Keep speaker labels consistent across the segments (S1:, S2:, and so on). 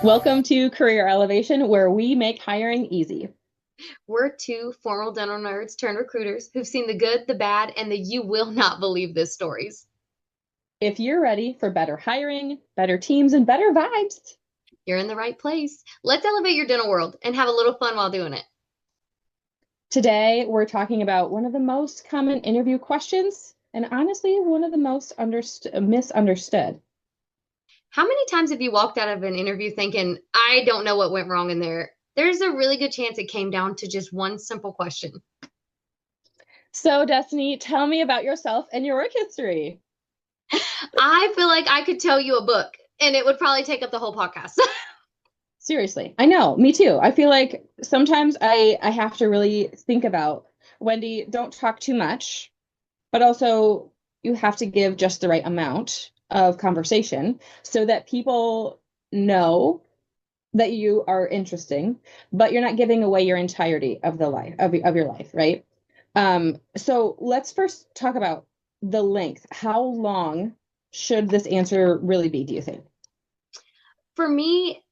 S1: Welcome to Career Elevation, where we make hiring easy.
S2: We're two formal dental nerds turned recruiters who've seen the good, the bad, and the you will not believe this stories.
S1: If you're ready for better hiring, better teams, and better vibes,
S2: You're in the right place. Let's elevate your dental world and have a little fun while doing it.
S1: today we're talking about one of the most common interview questions, and honestly, one of the most misunderstood.
S2: How many times have you walked out of an interview thinking, I don't know what went wrong in there? There's a really good chance it came down to just one simple question.
S1: So, Destiny, tell me about yourself and your work history.
S2: I feel like I could tell you a book and it would probably take up the whole podcast.
S1: Seriously, I know, me too. I feel like sometimes I have to really think about, Wendy, don't talk too much, but also you have to give just the right amount of conversation so that people know that you are interesting, but you're not giving away your entirety of the life of your life, right? So let's first talk about the length. How long should this answer really be, do you think?
S2: For me,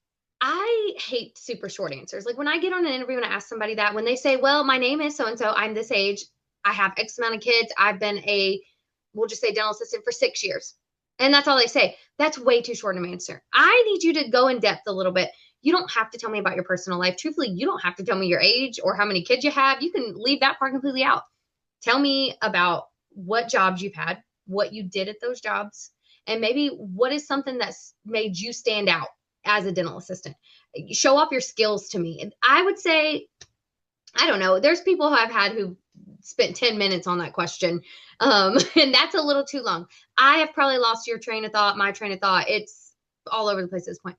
S2: I hate super short answers. Like when I get on an interview and I ask somebody that, when they say, well, my name is so and so, I'm this age, I have X amount of kids, I've been we'll just say dental assistant for 6 years. And that's all they say. That's way too short of an answer. I need you to go in depth a little bit. You don't have to tell me about your personal life. Truthfully, you don't have to tell me your age or how many kids you have. You can leave that part completely out. Tell me about what jobs you've had, what you did at those jobs, and maybe what is something that's made you stand out as a dental assistant. Show off your skills to me. And I would say, I don't know, there's people who I've had who spent 10 minutes on that question. And that's a little too long. I have probably lost your train of thought, my train of thought. It's all over the place at this point.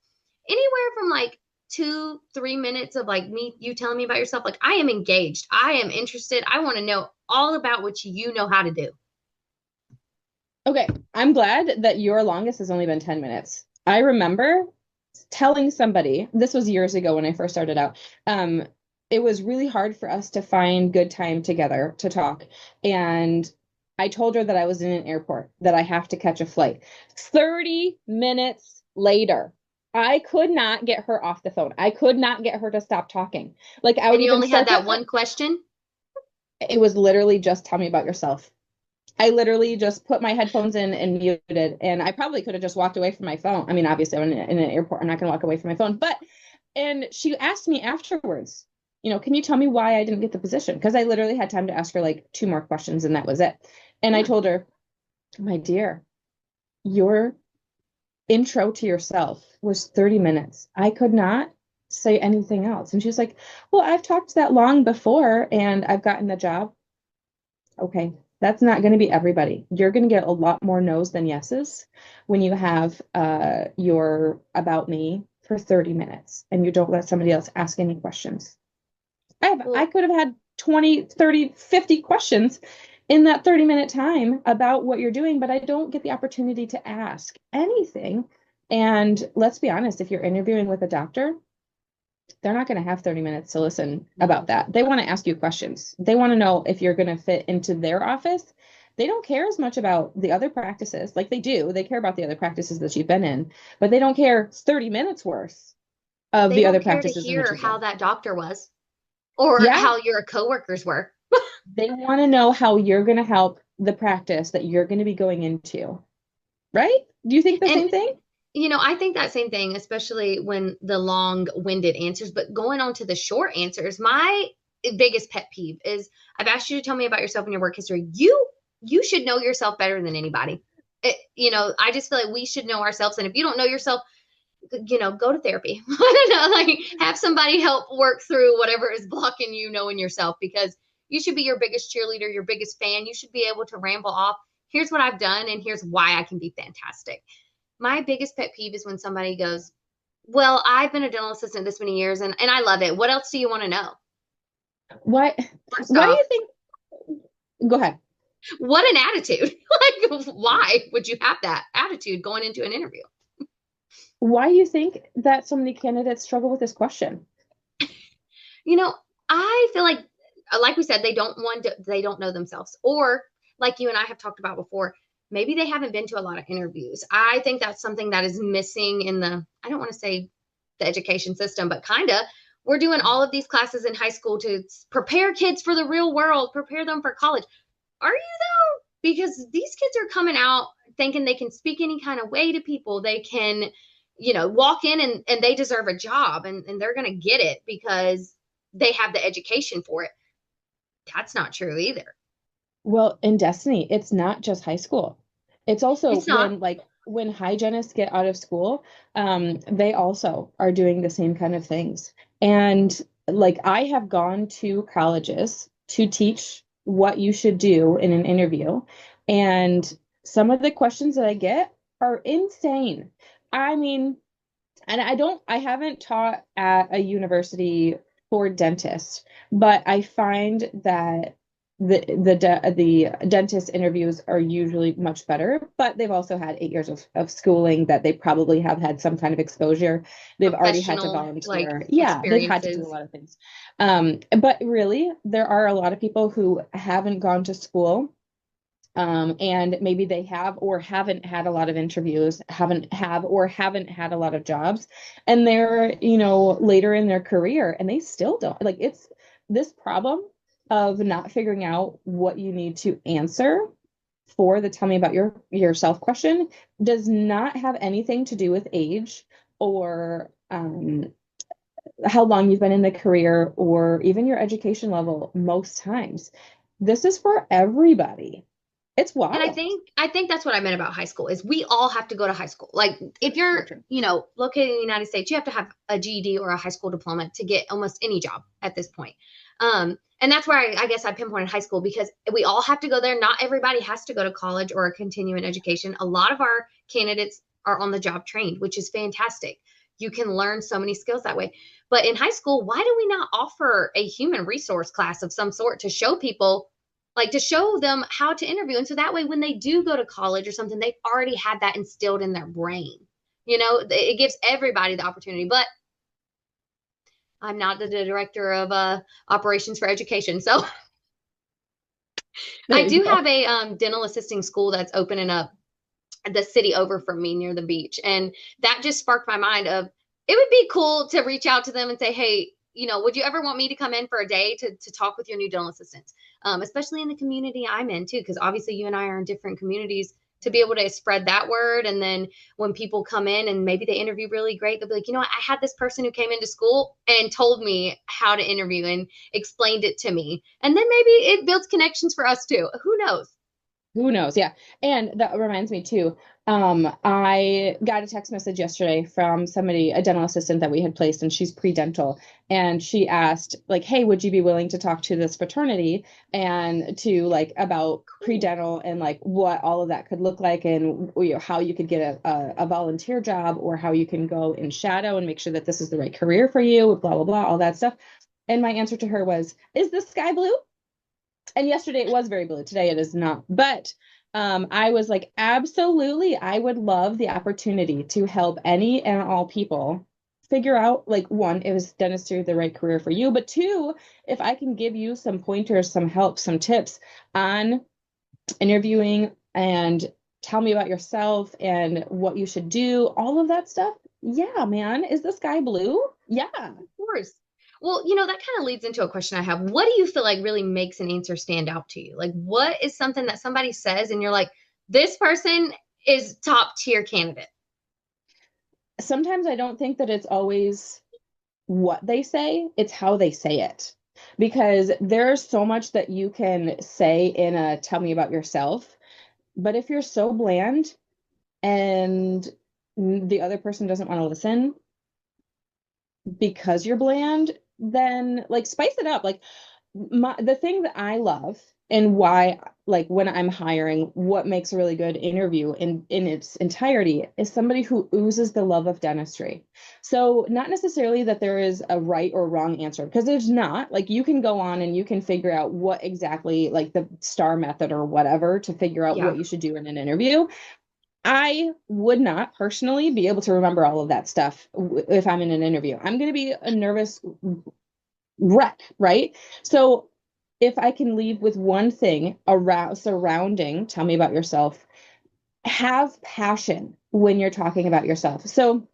S2: Anywhere from like 2, 3 minutes of like you telling me about yourself. Like I am engaged. I am interested. I want to know all about what you know how to do.
S1: Okay, I'm glad that your longest has only been 10 minutes. I remember telling somebody, this was years ago when I first started out, it was really hard for us to find good time together to talk. And I told her that I was in an airport, that I have to catch a flight. 30 minutes later, I could not get her off the phone. I could not get her to stop talking. Like I would
S2: And you
S1: even
S2: only had
S1: start
S2: that
S1: to,
S2: one question.
S1: it was literally just tell me about yourself. I literally just put my headphones in and muted, and I probably could have just walked away from my phone. I mean, obviously, I'm in an airport. I'm not going to walk away from my phone. But, and she asked me afterwards, can you tell me why I didn't get the position? Because I literally had time to ask her like two more questions, and that was it. And I
S2: Yeah.
S1: told her, my dear, your intro to yourself was 30 minutes. I could not say anything else. And she was like, well, I've talked that long before, and I've gotten the job. Okay, that's not going to be everybody. You're going to get a lot more no's than yeses when you have your about me for 30 minutes and you don't let somebody else ask any questions. I
S2: Well,
S1: could have had 20, 30, 50 questions in that 30-minute time about what you're doing, but I don't get the opportunity to ask anything. And let's be honest, if you're interviewing with a doctor, they're not going to have 30 minutes to listen about that. They want to ask you questions. They want to know if you're going to fit into their office. They don't care as much about the other practices. Like they do. They care about the other practices that you've been in, but they don't care 30 minutes worth of
S2: they
S1: the other
S2: don't care to
S1: practices in which
S2: hear
S1: you've
S2: how
S1: been.
S2: that doctor was or
S1: Yeah,
S2: how your coworkers were.
S1: they want to know how you're going to help the practice that you're going to be going into. Right? Do you think the
S2: And
S1: same thing?
S2: I think that same thing, especially when the long-winded answers, but going on to the short answers, my biggest pet peeve is I've asked you to tell me about yourself and your work history. You should know yourself better than anybody. I just feel like we should know ourselves. And if you don't know yourself, go to therapy. I don't know, like have somebody help work through whatever is blocking you knowing yourself because you should be your biggest cheerleader, your biggest fan. You should be able to ramble off. Here's what I've done, and here's why I can be fantastic. My biggest pet peeve is when somebody goes, well, I've been a dental assistant this many years and I love it. What else do you want to know?
S1: Why
S2: First
S1: why do
S2: off,
S1: you think go ahead.
S2: what an attitude. Like, why would you have that attitude going into an interview?
S1: Why do you think that so many candidates struggle with this question?
S2: You know, I feel like we said, they don't know themselves. Or like you and I have talked about before, maybe they haven't been to a lot of interviews. I think that's something that is missing in the, I don't want to say the education system, but kind of we're doing all of these classes in high school to prepare kids for the real world, prepare them for college. Are you though? Because these kids are coming out thinking they can speak any kind of way to people. They can, walk in and they deserve a job and they're going to get it because they have the education for it. That's not true either.
S1: Well, in Destiny, it's not just high school. It's also
S2: It's not.
S1: when hygienists get out of school, they also are doing the same kind of things. And like I have gone to colleges to teach what you should do in an interview, and some of the questions that I get are insane. I mean, and I haven't taught at a university for dentists, but I find that the dentist interviews are usually much better, but they've also had 8 years of schooling that they probably have had some kind of exposure. They've already had to
S2: Professional like
S1: volunteer. Yeah, they've had to do a
S2: experiences.
S1: lot of things. But really, there are a lot of people who haven't gone to school, and maybe they have or haven't had a lot of interviews, haven't had a lot of jobs, and they're, later in their career and they still don't like it's this problem of not figuring out what you need to answer for the tell me about yourself question does not have anything to do with age or how long you've been in the career or even your education level most times. This is for everybody. It's
S2: And I
S1: wild.
S2: think I think that's what I meant about high school is we all have to go to high school. Like if
S1: So
S2: you're,
S1: true.
S2: located in the United States, you have to have a GED or a high school diploma to get almost any job at this point. And that's where I guess I pinpointed high school because we all have to go there. Not everybody has to go to college or a continuing education. A lot of our candidates are on the job trained, which is fantastic. You can learn so many skills that way. But in high school, why do we not offer a human resource class of some sort to show people, like to show them how to interview? And so that way, when they do go to college or something, they've already had that instilled in their brain. It gives everybody the opportunity. But I'm not the director of operations for education. So
S1: There
S2: I
S1: you
S2: do
S1: go.
S2: have a dental assisting school that's opening up the city over from me near the beach. And that just sparked my mind of it would be cool to reach out to them and say, hey, would you ever want me to come in for a day to talk with your new dental assistants? Especially in the community I'm in too, because obviously you and I are in different communities to be able to spread that word. And then when people come in and maybe they interview really great, they'll be like, I had this person who came into school and told me how to interview and explained it to me. And then maybe it builds connections for us too. Who knows?
S1: Who knows? Yeah. And that reminds me too. I got a text message yesterday from somebody, a dental assistant that we had placed, and she's pre-dental. And she asked, like, hey, would you be willing to talk to this fraternity and to like about
S2: Cool.
S1: pre-dental and like what all of that could look like and how you could get a volunteer job or how you can go in shadow and make sure that this is the right career for you, blah, blah, blah, all that stuff. And my answer to her was, is the sky blue? And yesterday it was very blue. Today it is not. But I was like, absolutely, I would love the opportunity to help any and all people figure out, like, one, is dentistry the right career for you? But two, if I can give you some pointers, some help, some tips on interviewing and tell me about yourself and what you should do, all of that stuff. Yeah, man. Is the sky blue? Yeah.
S2: Of course. Well, that kind of leads into a question I have. What do you feel like really makes an answer stand out to you? Like, what is something that somebody says and you're like, this person is top tier candidate?
S1: Sometimes I don't think that it's always what they say, it's how they say it. Because there's so much that you can say in a tell me about yourself. But if you're so bland and the other person doesn't want to listen because you're bland, then like spice it up. Like the thing that I love and why, like when I'm hiring, what makes a really good interview in its entirety is somebody who oozes the love of dentistry. So not necessarily that there is a right or wrong answer, because there's not. Like you can go on and you can figure out what exactly, like the star method or whatever, to figure out
S2: Yeah,
S1: what you should do in an interview. I would not personally be able to remember all of that stuff if I'm in an interview. I'm going to be a nervous wreck, right? So if I can leave with one thing around surrounding, tell me about yourself, have passion when you're talking about yourself. So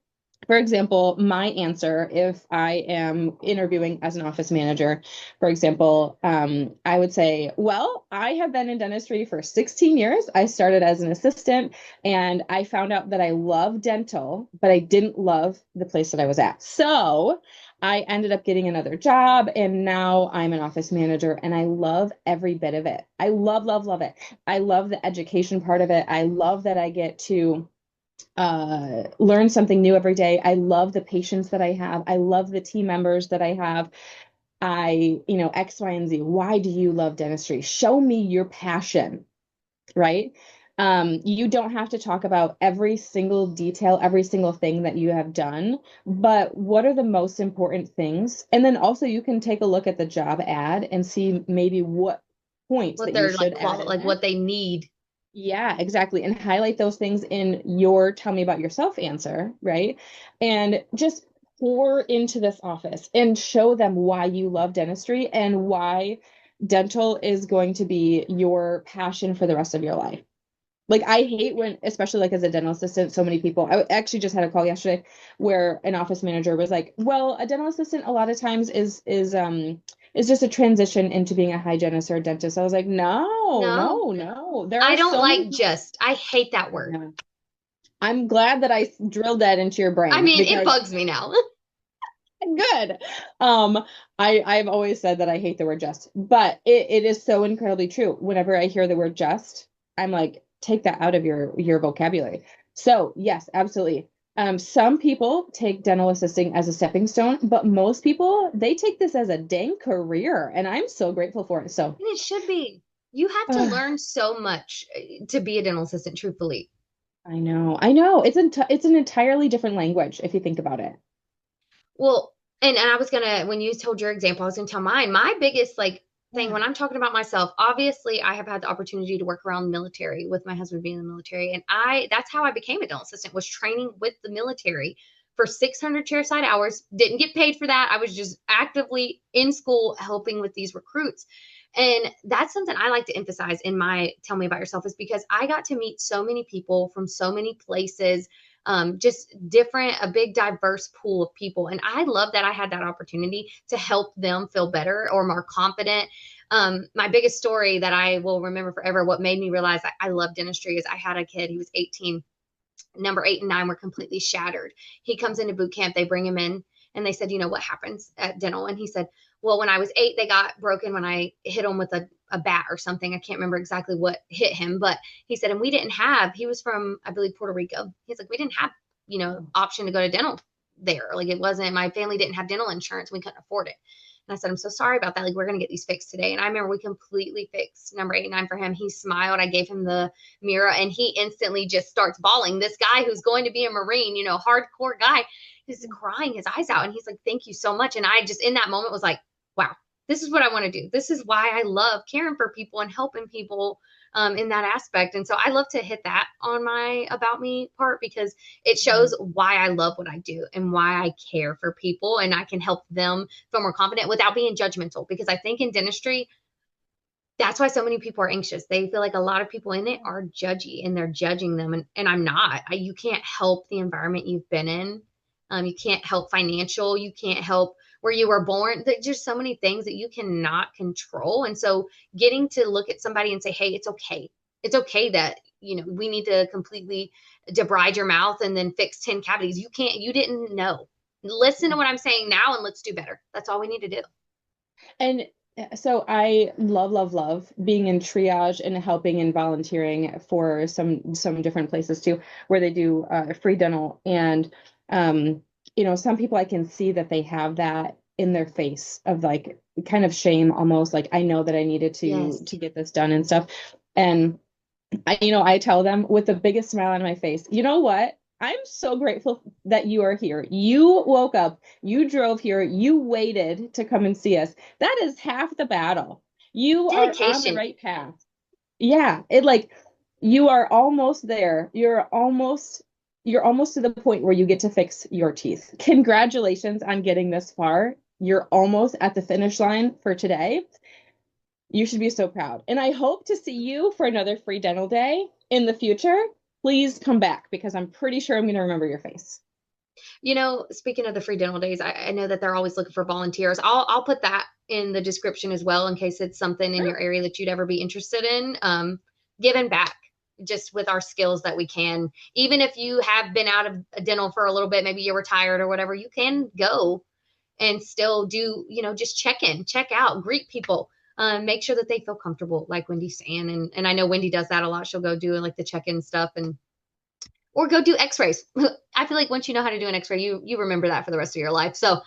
S1: For example, my answer, if I am interviewing as an office manager, for example, I would say, well, I have been in dentistry for 16 years. I started as an assistant and I found out that I love dental, but I didn't love the place that I was at. So I ended up getting another job and now I'm an office manager and I love every bit of it. I love, love, love it. I love the education part of it. I love that I get to learn something new every day. I love the patients that I have. I love the team members that I have. X, Y, and Z. Why do you love dentistry? Show me your passion, right? You don't have to talk about every single detail, every single thing that you have done, but what are the most important things? And then also you can take a look at the job ad and see maybe what points
S2: What
S1: that you
S2: they're like
S1: should add in
S2: like
S1: there.
S2: what they need.
S1: Yeah, exactly. And highlight those things in your tell me about yourself answer, right? And just pour into this office and show them why you love dentistry and why dental is going to be your passion for the rest of your life. Like I hate when, especially like as a dental assistant, so many people. I actually just had a call yesterday where an office manager was like, "Well, a dental assistant a lot of times is just a transition into being a hygienist or a dentist." I was like, "No,
S2: No,
S1: no, no. There
S2: I
S1: are
S2: don't
S1: so many
S2: like
S1: people."
S2: just. I hate that word.
S1: Yeah. I'm glad that I drilled that into your
S2: I
S1: brain
S2: mean, it
S1: because
S2: bugs me now.
S1: good. Um, I've always said that I hate the word just, but it is so incredibly true. Whenever I hear the word just, I'm like, take that out of your vocabulary. So yes, absolutely. Some people take dental assisting as a stepping stone, but most people they take this as a dang career, and I'm so grateful for it. So,
S2: And it should be. You have to learn so much to be a dental assistant, truthfully.
S1: I know. It's an entirely different language if you think about it.
S2: Well, and I was gonna when you told your example, I was gonna tell mine. My biggest like thing
S1: Yeah.
S2: when I'm talking about myself, obviously I have had the opportunity to work around the military with my husband being in the military. And I that's how I became a dental assistant was training with the military for 600 chairside hours. Didn't get paid for that. I was just actively in school helping with these recruits. And that's something I like to emphasize in my tell me about yourself is because I got to meet so many people from so many places, just different, a big diverse pool of people. And I love that I had that opportunity to help them feel better or more confident. My biggest story that I will remember forever, what made me realize I love dentistry is I had a kid, he was 18, number 8 and 9 were completely shattered. He comes into boot camp, they bring him in and they said, you know, what happens at dental? And he said, well, when I was 8, they got broken when I hit him with a bat or something. I can't remember exactly what hit him, but he said, and we didn't have, he was from, I believe, Puerto Rico. He's like, we didn't have, option to go to dental there. Like it wasn't, my family didn't have dental insurance. We couldn't afford it. And I said, I'm so sorry about that. Like, we're going to get these fixed today. And I remember we completely fixed number 8 and 9 for him. He smiled. I gave him the mirror and he instantly just starts bawling. This guy who's going to be a Marine, hardcore guy, he's crying his eyes out. And he's like, thank you so much. And I just, in that moment, was like, wow, this is what I want to do. This is why I love caring for people and helping people in that aspect. And so I love to hit that on my about me part because it shows why I love what I do and why I care for people and I can help them feel more confident without being judgmental. Because I think in dentistry, that's why so many people are anxious. They feel like a lot of people in it are judgy and they're judging them. And I'm not. You can't help the environment you've been in. You can't help financial. You can't help where you were born. There's just so many things that you cannot control. And so getting to look at somebody and say, hey, it's okay. It's okay that, we need to completely debride your mouth and then fix 10 cavities. You didn't know. Listen to what I'm saying now and let's do better. That's all we need to do.
S1: And so I love, love, love being in triage and helping and volunteering for some different places too, where they do free dental. And some people I can see that they have that in their face of like kind of shame, almost like I know that I needed
S2: Yes.
S1: to get this done and stuff. And I tell them with the biggest smile on my face, you know what? I'm so grateful that you are here. You woke up, you drove here, you waited to come and see us. That is half the battle. You are on the
S2: Dedication.
S1: right path. Yeah, it like you are almost there. You're almost to the point where you get to fix your teeth. Congratulations on getting this far. You're almost at the finish line for today. You should be so proud. And I hope to see you for another free dental day in the future. Please come back because I'm pretty sure I'm going to remember your face.
S2: Speaking of the free dental days, I know that they're always looking for volunteers. I'll put that in the description as well in case it's something in your area that you'd ever be interested in. Giving back just with our skills that we can. Even if you have been out of dental for a little bit, maybe you're retired or whatever, you can go and still do, just check in, check out, greet people. Make sure that they feel comfortable, like Wendy's saying. And I know Wendy does that a lot. She'll go do like the check-in stuff or go do x-rays. I feel like once you know how to do an x-ray, you remember that for the rest of your life. So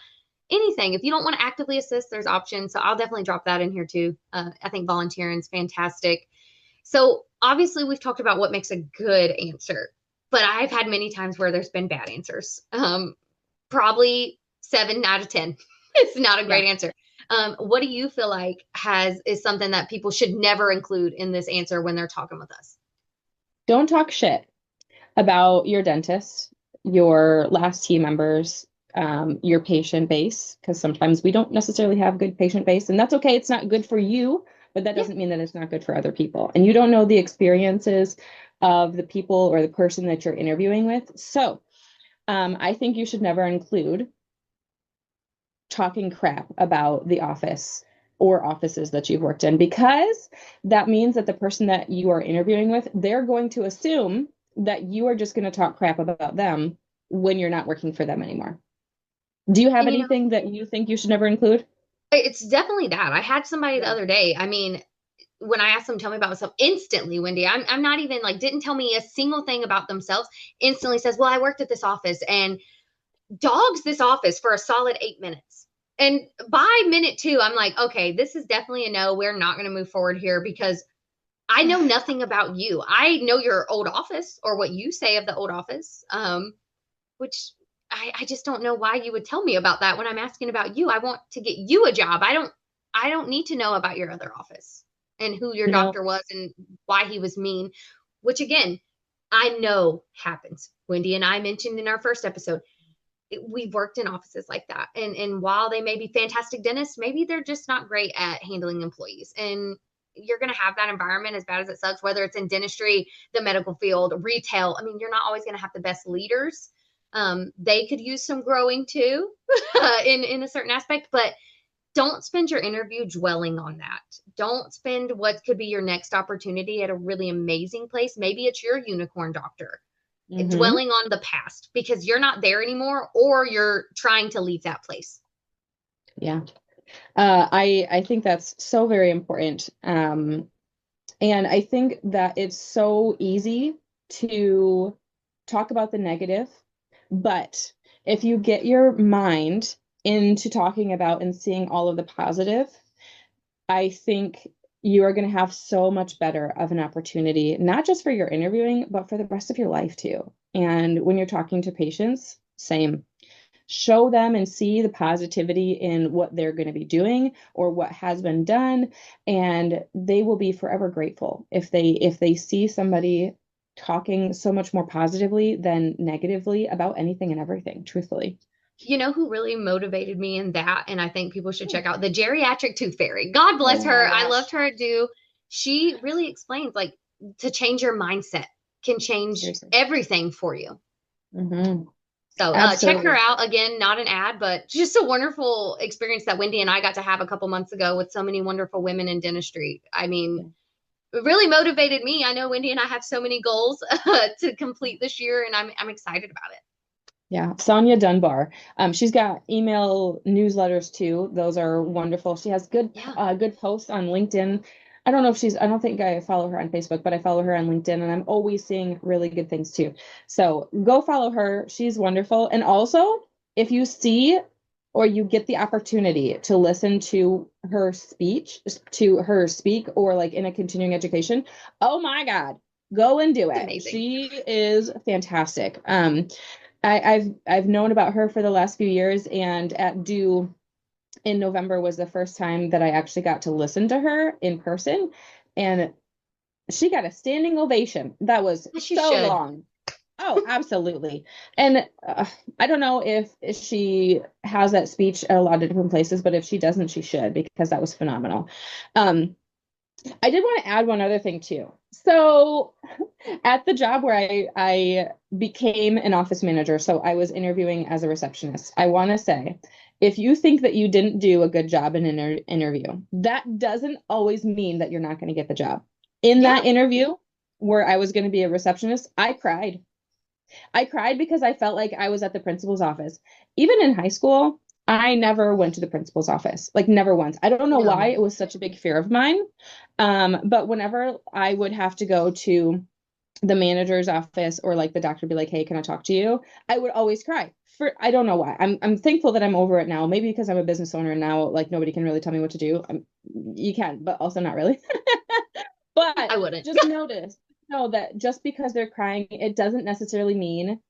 S2: anything, if you don't want to actively assist, there's options. So I'll definitely drop that in here too. I think volunteering is fantastic. So obviously we've talked about what makes a good answer, but I've had many times where there's been bad answers. Probably 7 out of 10. It's not a great answer. What do you feel like is something that people should never include in this answer when they're talking with us?
S1: Don't talk shit about your dentist, your last team members, your patient base, because sometimes we don't necessarily have good patient base, and that's okay. It's not good for you, but that doesn't mean that it's not good for other people. And you don't know the experiences of the people or the person that you're interviewing with. So I think you should never include talking crap about the office or offices that you've worked in, because that means that the person that you are interviewing with, they're going to assume that you are just going to talk crap about them when you're not working for them anymore. Do you have
S2: And
S1: anything that you think you should never include?
S2: it's definitely that. I had somebody the other day. I mean, when I asked them, tell me about myself, instantly, Wendy, I'm not even like, didn't tell me a single thing about themselves, instantly says, well, I worked at this office and dogs this office for a solid 8 minutes. And by minute 2, I'm like, okay, this is definitely a no. We're not going to move forward here because I know nothing about you. I know your old office or what you say of the old office, which I just don't know why you would tell me about that when I'm asking about you. I want to get you a job. I don't need to know about your other office and who your
S1: You know,
S2: doctor was and why he was mean, which again, I know happens. Wendy and I mentioned in our first episode, we've worked in offices like that. And while they may be fantastic dentists, maybe they're just not great at handling employees. And you're going to have that environment, as bad as it sucks, whether it's in dentistry, the medical field, retail. I mean, you're not always going to have the best leaders. They could use some growing too in a certain aspect, but don't spend your interview dwelling on that. Don't spend what could be your next opportunity at a really amazing place. Maybe it's your unicorn doctor.
S1: mm-hmm.
S2: Dwelling on the past because you're not there anymore or you're trying to leave that place.
S1: Yeah. I think that's so very important. And I think that it's so easy to talk about the negative, but if you get your mind into talking about and seeing all of the positive, I think you are going to have so much better of an opportunity, not just for your interviewing, but for the rest of your life too. And when you're talking to patients, same. Show them and see the positivity in what they're going to be doing or what has been done, and they will be forever grateful if they see somebody talking so much more positively than negatively about anything and everything, truthfully.
S2: You know who really motivated me in that? And I think people should check out the geriatric tooth fairy. God bless
S1: Oh
S2: her.
S1: my
S2: I
S1: gosh.
S2: loved her do. She really explains like to change your mindset can change
S1: Seriously.
S2: everything for you.
S1: Hmm.
S2: So check her
S1: Absolutely.
S2: out. Again, not an ad, but just a wonderful experience that Wendy and I got to have a couple months ago with so many wonderful women in dentistry. I mean,
S1: Yeah.
S2: it really motivated me. I know Wendy and I have so many goals to complete this year, and I'm excited about it.
S1: Yeah, Sonia Dunbar. She's got email newsletters too. Those are wonderful. She has
S2: Yeah.
S1: good posts on LinkedIn. I don't think I follow her on Facebook, but I follow her on LinkedIn, and I'm always seeing really good things too. So go follow her. She's wonderful. And also, if you see or you get the opportunity to listen to her speak, or like in a continuing education, oh my God, go and do
S2: It's
S1: it.
S2: amazing.
S1: She is fantastic. I've known about her for the last few years, and at Due in November was the first time that I actually got to listen to her in person, and she got a standing ovation. That was
S2: Yes, you
S1: so
S2: should.
S1: long. Oh, absolutely. And I don't know if she has that speech at a lot of different places, but if she doesn't, she should, because that was phenomenal. Um, I did want to add one other thing too. So at the job where I became an office manager, so I was interviewing as a receptionist. I want to say, if you think that you didn't do a good job in an interview, that doesn't always mean that you're not going to get the job. In
S2: Yeah.
S1: that interview where I was going to be a receptionist, I cried. I cried because I felt like I was at the principal's office. Even in high school, I never went to the principal's office, like never once. I don't know why
S2: No.
S1: it was such a big fear of mine. But whenever I would have to go to the manager's office or like the doctor be like, "Hey, can I talk to you?" I would always cry. For I don't know why. I'm thankful that I'm over it now. Maybe because I'm a business owner and now like nobody can really tell me what to do. You can, but also not really.
S2: I
S1: But
S2: wouldn't.
S1: just know that just because they're crying, it doesn't necessarily mean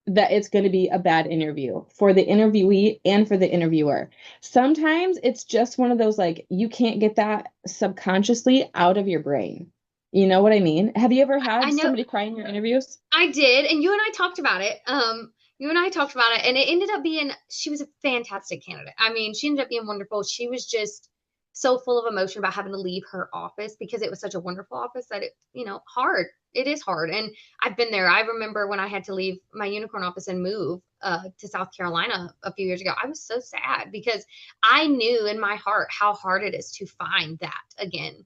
S1: that it's going to be a bad interview for the interviewee and for the interviewer. Sometimes it's just one of those like you can't get that subconsciously out of your brain. You know what I mean? Have you ever
S2: I
S1: had
S2: know
S1: somebody cry in your interviews?
S2: I did, and you and I talked about it. You and I talked about it, and it ended up being she was a fantastic candidate. I mean, she ended up being wonderful. She was just so full of emotion about having to leave her office because it was such a wonderful office that hard. It is hard, and I've been there. I remember when I had to leave my unicorn office and move to South Carolina a few years ago. I was so sad because I knew in my heart how hard it is to find that again,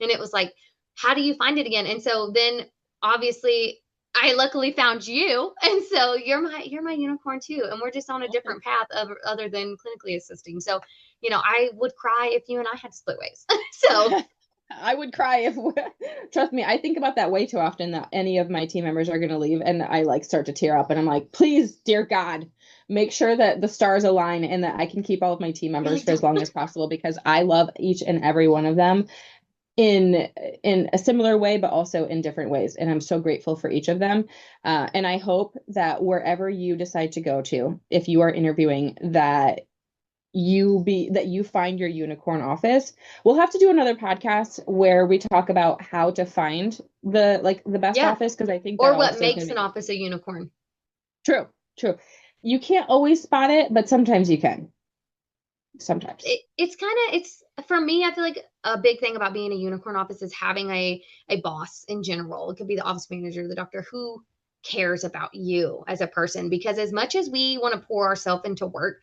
S2: and it was like, how do you find it again? And so then obviously I luckily found you, and so you're my unicorn too, and we're just on a different path other than clinically assisting. So, I would cry if you and I had to split ways. So
S1: I would cry if, trust me, I think about that way too often that any of my team members are going to leave and I like start to tear up and I'm like, please, dear God, make sure that the stars align and that I can keep all of my team members for as long as possible because I love each and every one of them in a similar way, but also in different ways. And I'm so grateful for each of them. And I hope that wherever you decide to go to, if you are interviewing, that you find your unicorn office. We'll have to do another podcast where we talk about how to find the best
S2: yeah,
S1: office because I think that
S2: or what
S1: also is going
S2: makes
S1: to
S2: an
S1: be
S2: office a unicorn?
S1: true. True. You can't always spot it, but sometimes you can. Sometimes.
S2: It's kind of it's for me. I feel like a big thing about being a unicorn office is having a boss in general. It could be the office manager, the doctor who cares about you as a person. Because as much as we want to pour ourselves into work,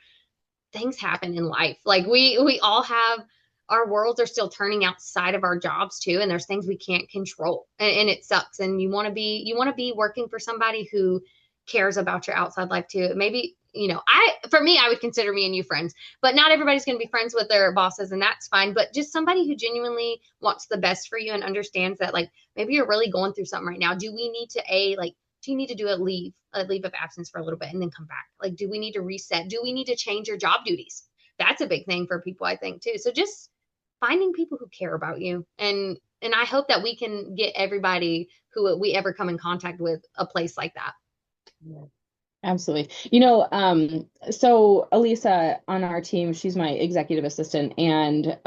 S2: things happen in life. Like we all have our worlds are still turning outside of our jobs too, and there's things we can't control, and it sucks. And you want to be working for somebody who cares about your outside life too. Maybe I for me I would consider me and you friends, but not everybody's going to be friends with their bosses, and that's fine. But just somebody who genuinely wants the best for you and understands that like maybe you're really going through something right now. Do we need to do you need to do a leave of absence for a little bit and then come back? Like, do we need to reset? Do we need to change your job duties? That's a big thing for people, I think, too. So just finding people who care about you. And I hope that we can get everybody who we ever come in contact with a place like that.
S1: Yeah. Absolutely. So Elisa on our team, she's my executive assistant, and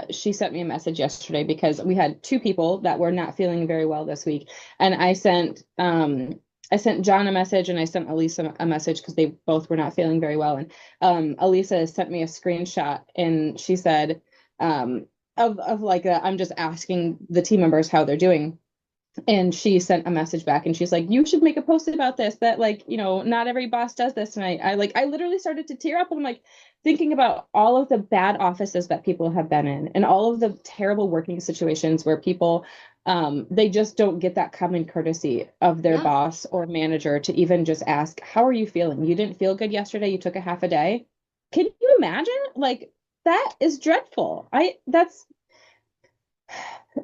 S1: she sent me a message yesterday because we had two people that were not feeling very well this week. And I sent John a message and I sent Elisa a message because they both were not feeling very well. And Elisa sent me a screenshot and she said, of like I'm just asking the team members how they're doing. And she sent a message back and she's like, you should make a post about this, that like, not every boss does this. And I literally started to tear up and I'm like thinking about all of the bad offices that people have been in and all of the terrible working situations where people they just don't get that common courtesy of their
S2: Yeah.
S1: boss or manager to even just ask, how are you feeling? You didn't feel good yesterday, you took a half a day. Can you imagine? Like that is dreadful. I that's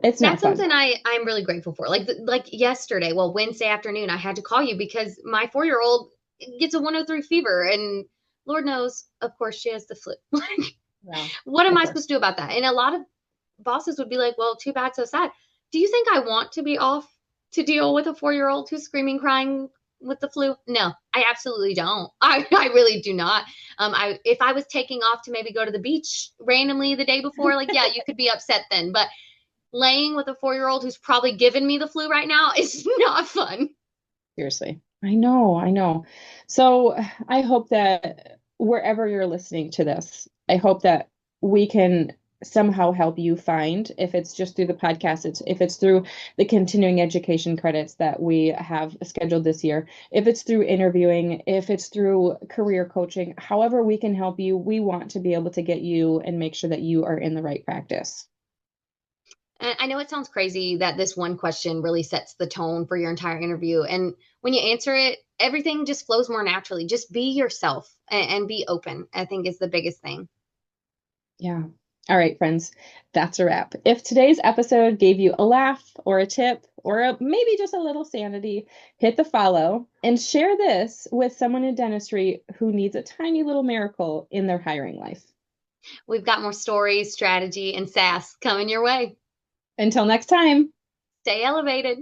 S1: It's not
S2: That's
S1: fun.
S2: something I'm really grateful for. Like yesterday, well, Wednesday afternoon, I had to call you because my 4-year-old gets a 103 fever, and Lord knows, of course, she has the flu.
S1: Yeah,
S2: What am
S1: of
S2: I supposed
S1: course.
S2: to do about that? And a lot of bosses would be like, well, too bad, so sad. Do you think I want to be off to deal with a 4-year-old who's screaming, crying with the flu? No, I absolutely don't. I really do not. If I was taking off to maybe go to the beach randomly the day before, like, yeah, you could be upset then. But laying with a 4-year-old who's probably giving me the flu right now is not fun.
S1: Seriously. I know, I know. So I hope that wherever you're listening to this, I hope that we can somehow help you find, if it's just through the podcast, if it's through the continuing education credits that we have scheduled this year, if it's through interviewing, if it's through career coaching, however we can help you, we want to be able to get you and make sure that you are in the right practice.
S2: And I know it sounds crazy that this one question really sets the tone for your entire interview. And when you answer it, everything just flows more naturally. Just be yourself and be open, I think is the biggest thing.
S1: Yeah. All right, friends, that's a wrap. If today's episode gave you a laugh or a tip or maybe just a little sanity, hit the follow and share this with someone in dentistry who needs a tiny little miracle in their hiring life.
S2: We've got more stories, strategy, and sass coming your way.
S1: Until next time.
S2: Stay elevated.